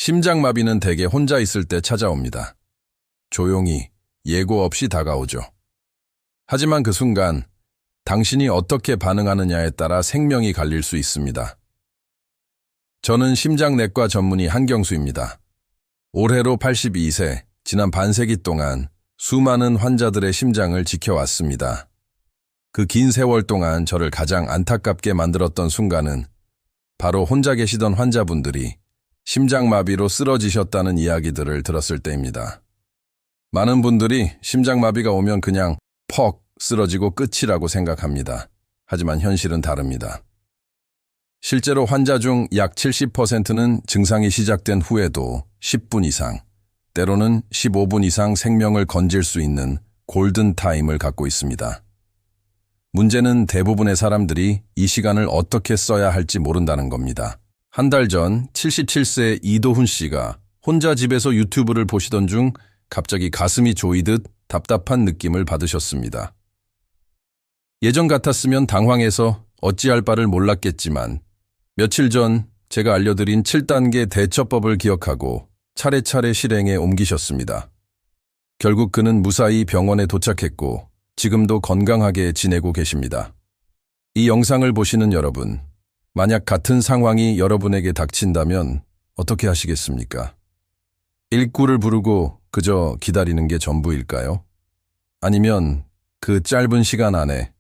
심장마비는 대개 혼자 있을 때 찾아옵니다. 조용히, 예고 없이 다가오죠. 하지만 그 순간 당신이 어떻게 반응하느냐에 따라 생명이 갈릴 수 있습니다. 저는 심장내과 전문의 한경수입니다. 올해로 82세, 지난 반세기 동안 수많은 환자들의 심장을 지켜왔습니다. 그 긴 세월 동안 저를 가장 안타깝게 만들었던 순간은 바로 혼자 계시던 환자분들이 심장마비로 쓰러지셨다는 이야기들을 들었을 때입니다. 많은 분들이 심장마비가 오면 그냥 퍽 쓰러지고 끝이라고 생각합니다. 하지만 현실은 다릅니다. 실제로 환자 중 약 70%는 증상이 시작된 후에도 10분 이상, 때로는 15분 이상 생명을 건질 수 있는 골든타임을 갖고 있습니다. 문제는 대부분의 사람들이 이 시간을 어떻게 써야 할지 모른다는 겁니다. 한 달 전 77세 이도훈 씨가 혼자 집에서 유튜브를 보시던 중 갑자기 가슴이 조이듯 답답한 느낌을 받으셨습니다. 예전 같았으면 당황해서 어찌할 바를 몰랐겠지만 며칠 전 제가 알려드린 7단계 대처법을 기억하고 차례차례 실행에 옮기셨습니다. 결국 그는 무사히 병원에 도착했고 지금도 건강하게 지내고 계십니다. 이 영상을 보시는 여러분, 만약 같은 상황이 여러분에게 닥친다면 어떻게 하시겠습니까? 일구를 부르고 그저 기다리는 게 전부일까요? 아니면 그 짧은 시간 안에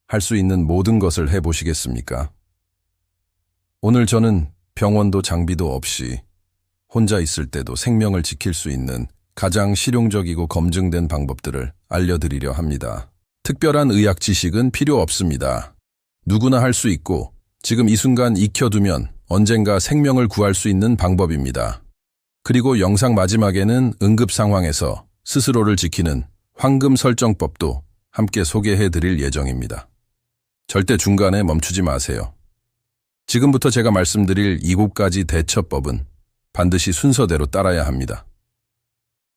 할 수 있는 모든 것을 해보시겠습니까? 오늘 저는 병원도 장비도 없이 혼자 있을 때도 생명을 지킬 수 있는 가장 실용적이고 검증된 방법들을 알려드리려 합니다. 특별한 의학 지식은 필요 없습니다. 누구나 할 수 있고 지금 이 순간 익혀두면 언젠가 생명을 구할 수 있는 방법입니다. 그리고 영상 마지막에는 응급 상황에서 스스로를 지키는 황금 설정법도 함께 소개해드릴 예정입니다. 절대 중간에 멈추지 마세요. 지금부터 제가 말씀드릴 7가지 대처법은 반드시 순서대로 따라야 합니다.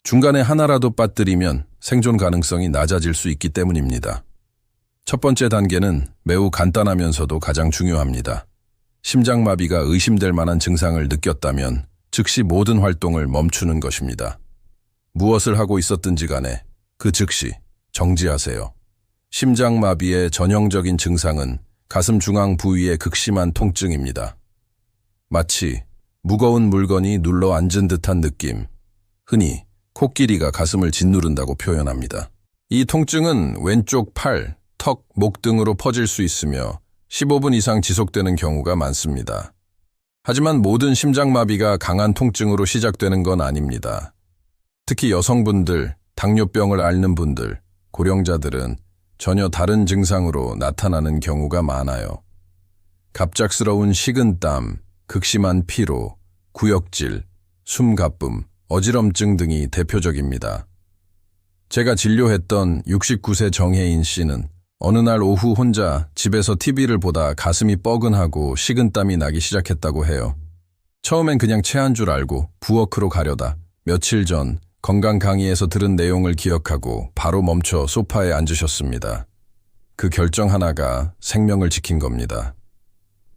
중간에 하나라도 빠뜨리면 생존 가능성이 낮아질 수 있기 때문입니다. 첫 번째 단계는 매우 간단하면서도 가장 중요합니다. 심장마비가 의심될 만한 증상을 느꼈다면 즉시 모든 활동을 멈추는 것입니다. 무엇을 하고 있었든지 간에 그 즉시 정지하세요. 심장마비의 전형적인 증상은 가슴 중앙 부위의 극심한 통증입니다. 마치 무거운 물건이 눌러 앉은 듯한 느낌, 흔히 코끼리가 가슴을 짓누른다고 표현합니다. 이 통증은 왼쪽 팔, 턱, 목 등으로 퍼질 수 있으며 15분 이상 지속되는 경우가 많습니다. 하지만 모든 심장마비가 강한 통증으로 시작되는 건 아닙니다. 특히 여성분들, 당뇨병을 앓는 분들, 고령자들은 전혀 다른 증상으로 나타나는 경우가 많아요. 갑작스러운 식은땀, 극심한 피로, 구역질, 숨가쁨, 어지럼증 등이 대표적입니다. 제가 진료했던 69세 정혜인 씨는 어느 날 오후 혼자 집에서 TV를 보다 가슴이 뻐근하고 식은땀이 나기 시작했다고 해요. 처음엔 그냥 체한 줄 알고 부엌으로 가려다 며칠 전 건강 강의에서 들은 내용을 기억하고 바로 멈춰 소파에 앉으셨습니다. 그 결정 하나가 생명을 지킨 겁니다.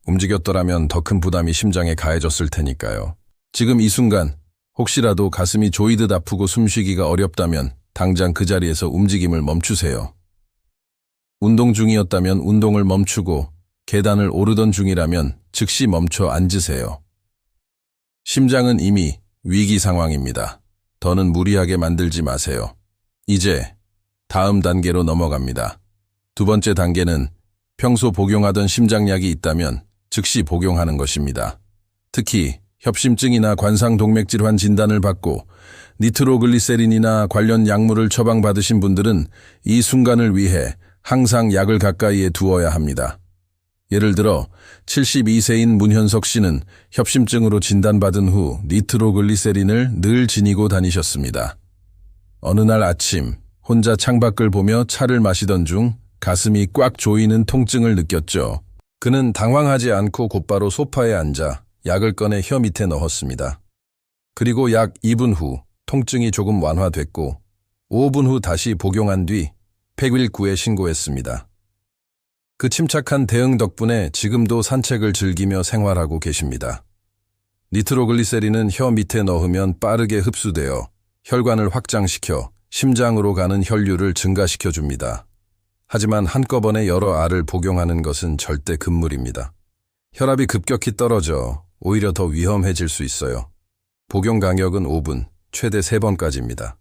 움직였더라면 더 큰 부담이 심장에 가해졌을 테니까요. 지금 이 순간 혹시라도 가슴이 조이듯 아프고 숨쉬기가 어렵다면 당장 그 자리에서 움직임을 멈추세요. 운동 중이었다면 운동을 멈추고 계단을 오르던 중이라면 즉시 멈춰 앉으세요. 심장은 이미 위기 상황입니다. 더는 무리하게 만들지 마세요. 이제 다음 단계로 넘어갑니다. 두 번째 단계는 평소 복용하던 심장약이 있다면 즉시 복용하는 것입니다. 특히 협심증이나 관상동맥질환 진단을 받고 니트로글리세린이나 관련 약물을 처방받으신 분들은 이 순간을 위해 항상 약을 가까이에 두어야 합니다. 예를 들어 72세인 문현석 씨는 협심증으로 진단받은 후 니트로글리세린을 늘 지니고 다니셨습니다. 어느 날 아침 혼자 창밖을 보며 차를 마시던 중 가슴이 꽉 조이는 통증을 느꼈죠. 그는 당황하지 않고 곧바로 소파에 앉아 약을 꺼내 혀 밑에 넣었습니다. 그리고 약 2분 후 통증이 조금 완화됐고 5분 후 다시 복용한 뒤 119에 신고했습니다. 그 침착한 대응 덕분에 지금도 산책을 즐기며 생활하고 계십니다. 니트로글리세린은 혀 밑에 넣으면 빠르게 흡수되어 혈관을 확장시켜 심장으로 가는 혈류를 증가시켜 줍니다. 하지만 한꺼번에 여러 알을 복용하는 것은 절대 금물입니다. 혈압이 급격히 떨어져 오히려 더 위험해질 수 있어요. 복용 간격은 5분, 최대 3번까지입니다.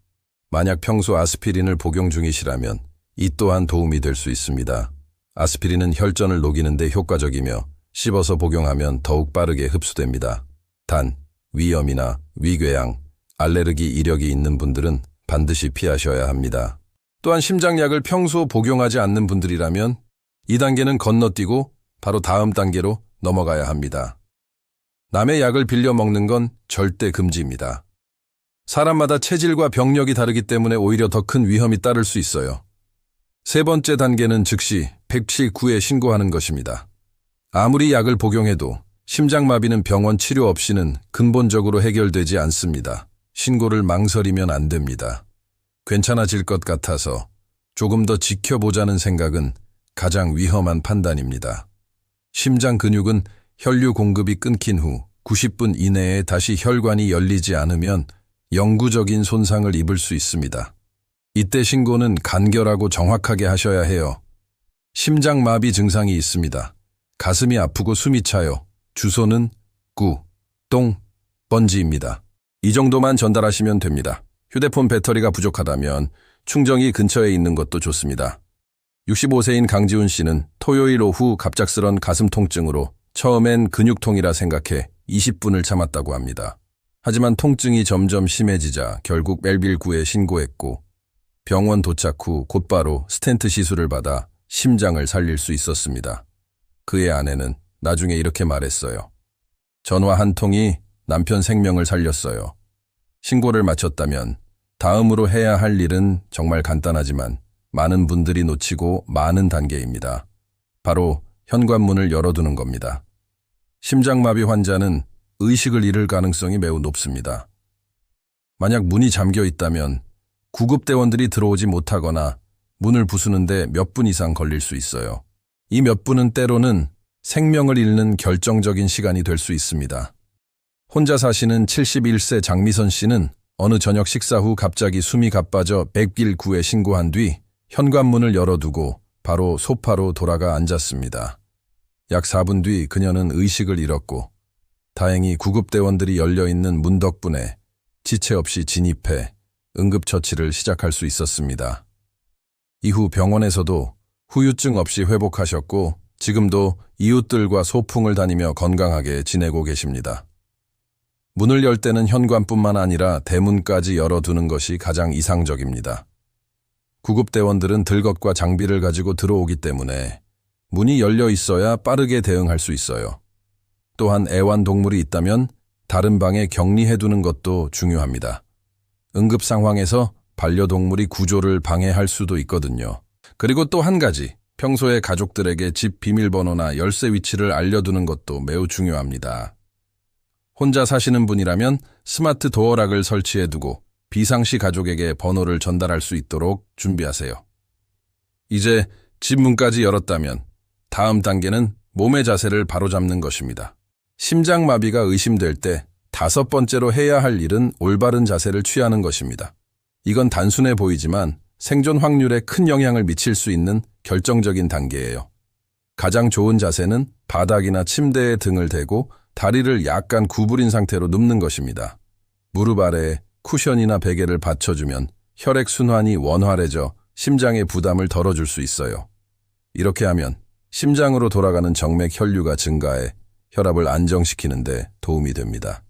만약 평소 아스피린을 복용 중이시라면 이 또한 도움이 될 수 있습니다. 아스피린은 혈전을 녹이는 데 효과적이며 씹어서 복용하면 더욱 빠르게 흡수됩니다. 단, 위염이나 위궤양, 알레르기 이력이 있는 분들은 반드시 피하셔야 합니다. 또한 심장약을 평소 복용하지 않는 분들이라면 2단계는 건너뛰고 바로 다음 단계로 넘어가야 합니다. 남의 약을 빌려 먹는 건 절대 금지입니다. 사람마다 체질과 병력이 다르기 때문에 오히려 더 큰 위험이 따를 수 있어요. 세 번째 단계는 즉시 119에 신고하는 것입니다. 아무리 약을 복용해도 심장마비는 병원 치료 없이는 근본적으로 해결되지 않습니다. 신고를 망설이면 안 됩니다. 괜찮아질 것 같아서 조금 더 지켜보자는 생각은 가장 위험한 판단입니다. 심장 근육은 혈류 공급이 끊긴 후 90분 이내에 다시 혈관이 열리지 않으면 영구적인 손상을 입을 수 있습니다. 이때 신고는 간결하고 정확하게 하셔야 해요. 심장마비 증상이 있습니다. 가슴이 아프고 숨이 차요. 주소는 구, 똥, 번지입니다. 이 정도만 전달하시면 됩니다. 휴대폰 배터리가 부족하다면 충전기 근처에 있는 것도 좋습니다. 65세인 강지훈 씨는 토요일 오후 갑작스런 가슴 통증으로 처음엔 근육통이라 생각해 20분을 참았다고 합니다. 하지만 통증이 점점 심해지자 결국 멜빌9에 신고했고 병원 도착 후 곧바로 스텐트 시술을 받아 심장을 살릴 수 있었습니다. 그의 아내는 나중에 이렇게 말했어요. 전화 한 통이 남편 생명을 살렸어요. 신고를 마쳤다면 다음으로 해야 할 일은 정말 간단하지만 많은 분들이 놓치고 많은 단계입니다. 바로 현관문을 열어두는 겁니다. 심장마비 환자는 의식을 잃을 가능성이 매우 높습니다. 만약 문이 잠겨 있다면 구급대원들이 들어오지 못하거나 문을 부수는데 몇 분 이상 걸릴 수 있어요. 이 몇 분은 때로는 생명을 잃는 결정적인 시간이 될 수 있습니다. 혼자 사시는 71세 장미선 씨는 어느 저녁 식사 후 갑자기 숨이 가빠져 119에 신고한 뒤 현관문을 열어두고 바로 소파로 돌아가 앉았습니다. 약 4분 뒤 그녀는 의식을 잃었고 다행히 구급대원들이 열려있는 문 덕분에 지체 없이 진입해 응급처치를 시작할 수 있었습니다. 이후 병원에서도 후유증 없이 회복하셨고 지금도 이웃들과 소풍을 다니며 건강하게 지내고 계십니다. 문을 열 때는 현관뿐만 아니라 대문까지 열어두는 것이 가장 이상적입니다. 구급대원들은 들것과 장비를 가지고 들어오기 때문에 문이 열려 있어야 빠르게 대응할 수 있어요. 또한 애완동물이 있다면 다른 방에 격리해두는 것도 중요합니다. 응급 상황에서 반려동물이 구조를 방해할 수도 있거든요. 그리고 또 한 가지, 평소에 가족들에게 집 비밀번호나 열쇠 위치를 알려두는 것도 매우 중요합니다. 혼자 사시는 분이라면 스마트 도어락을 설치해두고 비상시 가족에게 번호를 전달할 수 있도록 준비하세요. 이제 집 문까지 열었다면 다음 단계는 몸의 자세를 바로잡는 것입니다. 심장마비가 의심될 때 5번째로 해야 할 일은 올바른 자세를 취하는 것입니다. 이건 단순해 보이지만 생존 확률에 큰 영향을 미칠 수 있는 결정적인 단계예요. 가장 좋은 자세는 바닥이나 침대에 등을 대고 다리를 약간 구부린 상태로 눕는 것입니다. 무릎 아래에 쿠션이나 베개를 받쳐주면 혈액순환이 원활해져 심장의 부담을 덜어줄 수 있어요. 이렇게 하면 심장으로 돌아가는 정맥 혈류가 증가해 혈압을 안정시키는 데 도움이 됩니다.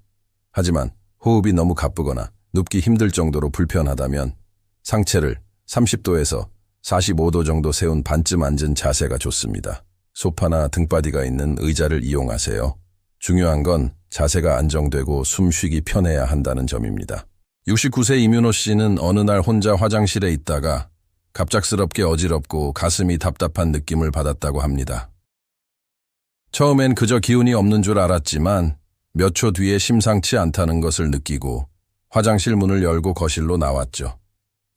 하지만 호흡이 너무 가쁘거나 눕기 힘들 정도로 불편하다면 상체를 30도에서 45도 정도 세운 반쯤 앉은 자세가 좋습니다. 소파나 등바디가 있는 의자를 이용하세요. 중요한 건 자세가 안정되고 숨쉬기 편해야 한다는 점입니다. 69세 이민호 씨는 어느 날 혼자 화장실에 있다가 갑작스럽게 어지럽고 가슴이 답답한 느낌을 받았다고 합니다. 처음엔 그저 기운이 없는 줄 알았지만 몇 초 뒤에 심상치 않다는 것을 느끼고 화장실 문을 열고 거실로 나왔죠.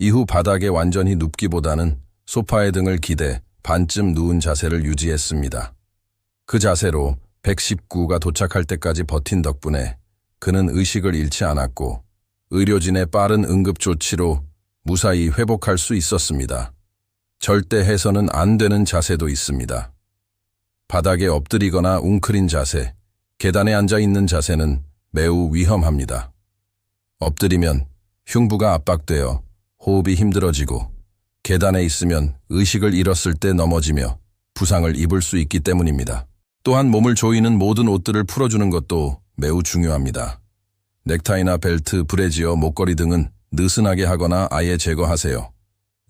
이후 바닥에 완전히 눕기보다는 소파에 등을 기대 반쯤 누운 자세를 유지했습니다. 그 자세로 119가 도착할 때까지 버틴 덕분에 그는 의식을 잃지 않았고 의료진의 빠른 응급 조치로 무사히 회복할 수 있었습니다. 절대 해서는 안 되는 자세도 있습니다. 바닥에 엎드리거나 웅크린 자세, 계단에 앉아 있는 자세는 매우 위험합니다. 엎드리면 흉부가 압박되어 호흡이 힘들어지고 계단에 있으면 의식을 잃었을 때 넘어지며 부상을 입을 수 있기 때문입니다. 또한 몸을 조이는 모든 옷들을 풀어주는 것도 매우 중요합니다. 넥타이나 벨트, 브래지어, 목걸이 등은 느슨하게 하거나 아예 제거하세요.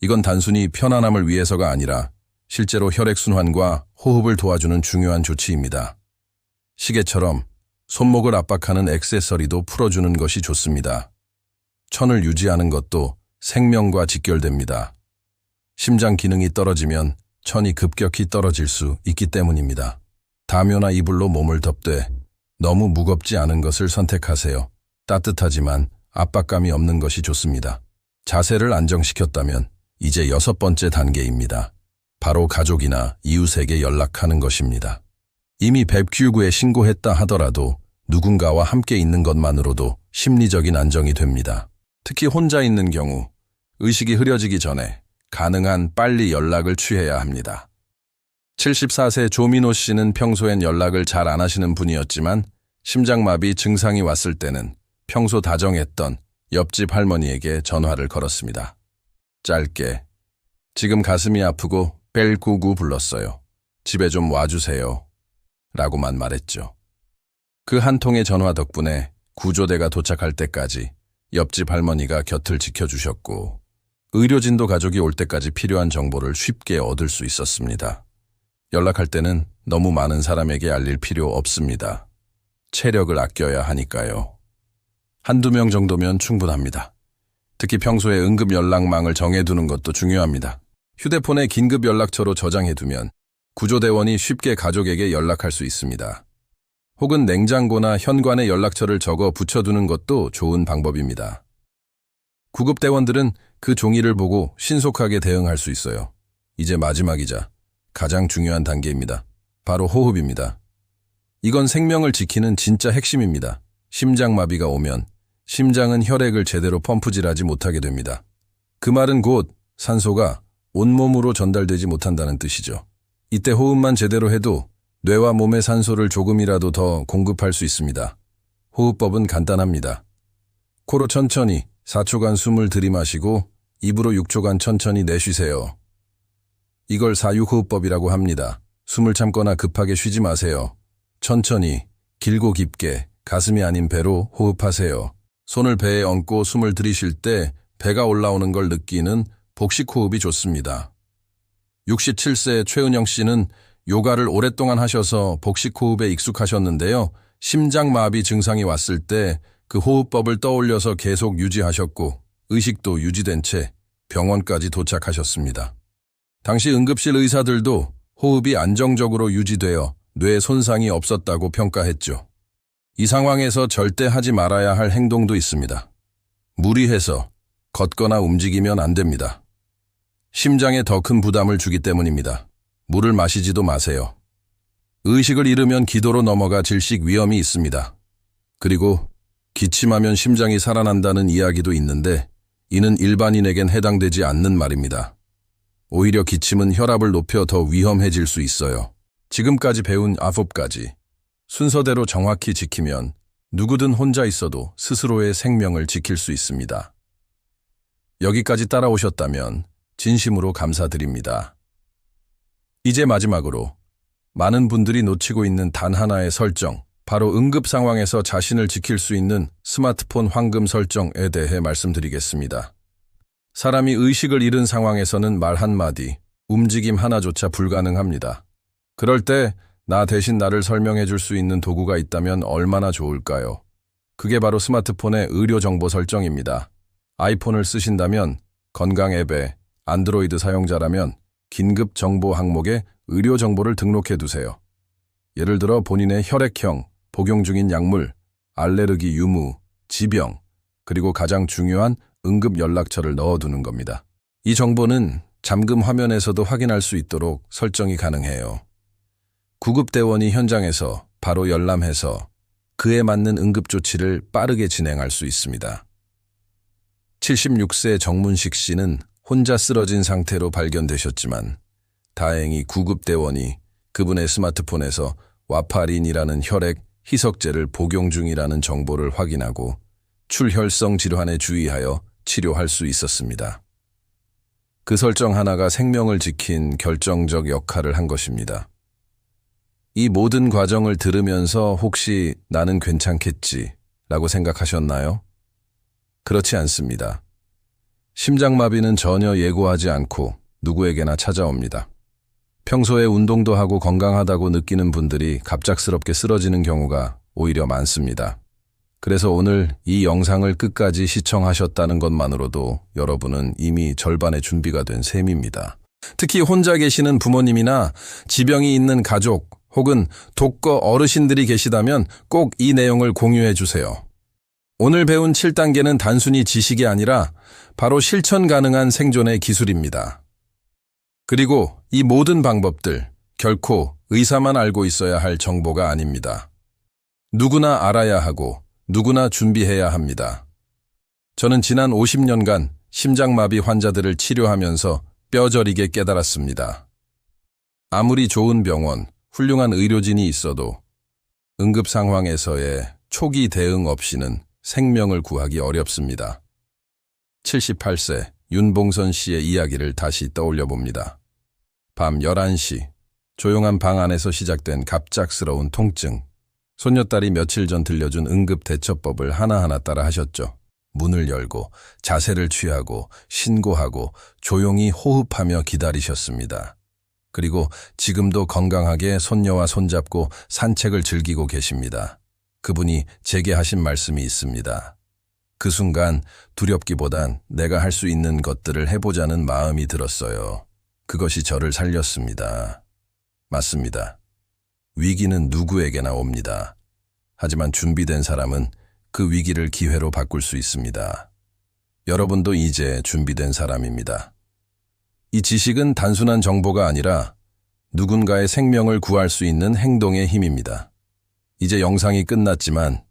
이건 단순히 편안함을 위해서가 아니라 실제로 혈액순환과 호흡을 도와주는 중요한 조치입니다. 시계처럼 손목을 압박하는 액세서리도 풀어주는 것이 좋습니다. 천을 유지하는 것도 생명과 직결됩니다. 심장 기능이 떨어지면 천이 급격히 떨어질 수 있기 때문입니다. 담요나 이불로 몸을 덮되 너무 무겁지 않은 것을 선택하세요. 따뜻하지만 압박감이 없는 것이 좋습니다. 자세를 안정시켰다면 이제 6번째 단계입니다. 바로 가족이나 이웃에게 연락하는 것입니다. 이미 109에 신고했다 하더라도 누군가와 함께 있는 것만으로도 심리적인 안정이 됩니다. 특히 혼자 있는 경우 의식이 흐려지기 전에 가능한 빨리 연락을 취해야 합니다. 74세 조민호 씨는 평소엔 연락을 잘 안 하시는 분이었지만 심장마비 증상이 왔을 때는 평소 다정했던 옆집 할머니에게 전화를 걸었습니다. 짧게, 지금 가슴이 아프고 벨99 불렀어요. 집에 좀 와주세요. 라고만 말했죠. 그 한 통의 전화 덕분에 구조대가 도착할 때까지 옆집 할머니가 곁을 지켜주셨고 의료진도 가족이 올 때까지 필요한 정보를 쉽게 얻을 수 있었습니다. 연락할 때는 너무 많은 사람에게 알릴 필요 없습니다. 체력을 아껴야 하니까요. 한두 명 정도면 충분합니다. 특히 평소에 응급 연락망을 정해두는 것도 중요합니다. 휴대폰에 긴급 연락처로 저장해두면 구조대원이 쉽게 가족에게 연락할 수 있습니다. 혹은 냉장고나 현관에 연락처를 적어 붙여두는 것도 좋은 방법입니다. 구급대원들은 그 종이를 보고 신속하게 대응할 수 있어요. 이제 마지막이자 가장 중요한 단계입니다. 바로 호흡입니다. 이건 생명을 지키는 진짜 핵심입니다. 심장마비가 오면 심장은 혈액을 제대로 펌프질하지 못하게 됩니다. 그 말은 곧 산소가 온몸으로 전달되지 못한다는 뜻이죠. 이때 호흡만 제대로 해도 뇌와 몸의 산소를 조금이라도 더 공급할 수 있습니다. 호흡법은 간단합니다. 코로 천천히 4초간 숨을 들이마시고 입으로 6초간 천천히 내쉬세요. 이걸 사육호흡법이라고 합니다. 숨을 참거나 급하게 쉬지 마세요. 천천히, 길고 깊게, 가슴이 아닌 배로 호흡하세요. 손을 배에 얹고 숨을 들이쉴 때 배가 올라오는 걸 느끼는 복식호흡이 좋습니다. 67세 최은영 씨는 요가를 오랫동안 하셔서 복식호흡에 익숙하셨는데요. 심장마비 증상이 왔을 때 그 호흡법을 떠올려서 계속 유지하셨고 의식도 유지된 채 병원까지 도착하셨습니다. 당시 응급실 의사들도 호흡이 안정적으로 유지되어 뇌 손상이 없었다고 평가했죠. 이 상황에서 절대 하지 말아야 할 행동도 있습니다. 무리해서 걷거나 움직이면 안 됩니다. 심장에 더 큰 부담을 주기 때문입니다. 물을 마시지도 마세요. 의식을 잃으면 기도로 넘어가 질식 위험이 있습니다. 그리고 기침하면 심장이 살아난다는 이야기도 있는데 이는 일반인에겐 해당되지 않는 말입니다. 오히려 기침은 혈압을 높여 더 위험해질 수 있어요. 지금까지 배운 아홉가지 순서대로 정확히 지키면 누구든 혼자 있어도 스스로의 생명을 지킬 수 있습니다. 여기까지 따라오셨다면 진심으로 감사드립니다. 이제 마지막으로 많은 분들이 놓치고 있는 단 하나의 설정, 바로 응급 상황에서 자신을 지킬 수 있는 스마트폰 황금 설정에 대해 말씀드리겠습니다. 사람이 의식을 잃은 상황에서는 말 한마디, 움직임 하나조차 불가능합니다. 그럴 때 나 대신 나를 설명해 줄 수 있는 도구가 있다면 얼마나 좋을까요? 그게 바로 스마트폰의 의료 정보 설정입니다. 아이폰을 쓰신다면 건강 앱에, 안드로이드 사용자라면 긴급 정보 항목에 의료 정보를 등록해 두세요. 예를 들어 본인의 혈액형, 복용 중인 약물, 알레르기 유무, 지병, 그리고 가장 중요한 응급 연락처를 넣어두는 겁니다. 이 정보는 잠금 화면에서도 확인할 수 있도록 설정이 가능해요. 구급대원이 현장에서 바로 열람해서 그에 맞는 응급조치를 빠르게 진행할 수 있습니다. 76세 정문식 씨는 혼자 쓰러진 상태로 발견되셨지만 다행히 구급대원이 그분의 스마트폰에서 와파린이라는 혈액 희석제를 복용 중이라는 정보를 확인하고 출혈성 질환에 주의하여 치료할 수 있었습니다. 그 설정 하나가 생명을 지킨 결정적 역할을 한 것입니다. 이 모든 과정을 들으면서 혹시 나는 괜찮겠지 라고 생각하셨나요? 그렇지 않습니다. 심장마비는 전혀 예고하지 않고 누구에게나 찾아옵니다. 평소에 운동도 하고 건강하다고 느끼는 분들이 갑작스럽게 쓰러지는 경우가 오히려 많습니다. 그래서 오늘 이 영상을 끝까지 시청하셨다는 것만으로도 여러분은 이미 절반의 준비가 된 셈입니다. 특히 혼자 계시는 부모님이나 지병이 있는 가족 혹은 독거 어르신들이 계시다면 꼭 이 내용을 공유해 주세요. 오늘 배운 7단계는 단순히 지식이 아니라 바로 실천 가능한 생존의 기술입니다. 그리고 이 모든 방법들 결코 의사만 알고 있어야 할 정보가 아닙니다. 누구나 알아야 하고 누구나 준비해야 합니다. 저는 지난 50년간 심장마비 환자들을 치료하면서 뼈저리게 깨달았습니다. 아무리 좋은 병원, 훌륭한 의료진이 있어도 응급 상황에서의 초기 대응 없이는 생명을 구하기 어렵습니다. 78세 윤봉선 씨의 이야기를 다시 떠올려 봅니다. 밤 11시, 조용한 방 안에서 시작된 갑작스러운 통증. 손녀딸이 며칠 전 들려준 응급 대처법을 하나하나 따라 하셨죠. 문을 열고 자세를 취하고 신고하고 조용히 호흡하며 기다리셨습니다. 그리고 지금도 건강하게 손녀와 손잡고 산책을 즐기고 계십니다. 그분이 제게 하신 말씀이 있습니다. 그 순간 두렵기보단 내가 할 수 있는 것들을 해보자는 마음이 들었어요. 그것이 저를 살렸습니다. 맞습니다. 위기는 누구에게나 옵니다. 하지만 준비된 사람은 그 위기를 기회로 바꿀 수 있습니다. 여러분도 이제 준비된 사람입니다. 이 지식은 단순한 정보가 아니라 누군가의 생명을 구할 수 있는 행동의 힘입니다. 이제 영상이 끝났지만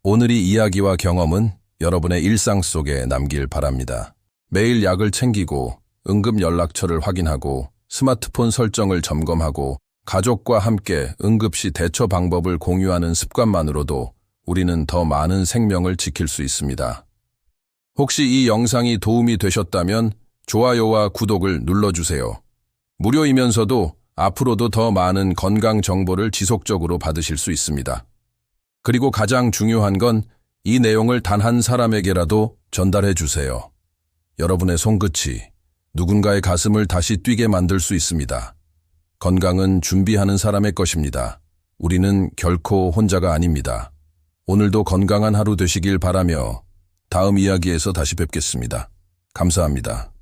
오늘 이 이야기와 경험은 여러분의 일상 속에 남길 바랍니다. 매일 약을 챙기고 응급 연락처를 확인하고 스마트폰 설정을 점검하고 가족과 함께 응급시 대처 방법을 공유하는 습관만으로도 우리는 더 많은 생명을 지킬 수 있습니다. 혹시 이 영상이 도움이 되셨다면 좋아요와 구독을 눌러주세요. 무료이면서도 앞으로도 더 많은 건강 정보를 지속적으로 받으실 수 있습니다. 그리고 가장 중요한 건 이 내용을 단 한 사람에게라도 전달해 주세요. 여러분의 손끝이 누군가의 가슴을 다시 뛰게 만들 수 있습니다. 건강은 준비하는 사람의 것입니다. 우리는 결코 혼자가 아닙니다. 오늘도 건강한 하루 되시길 바라며 다음 이야기에서 다시 뵙겠습니다. 감사합니다.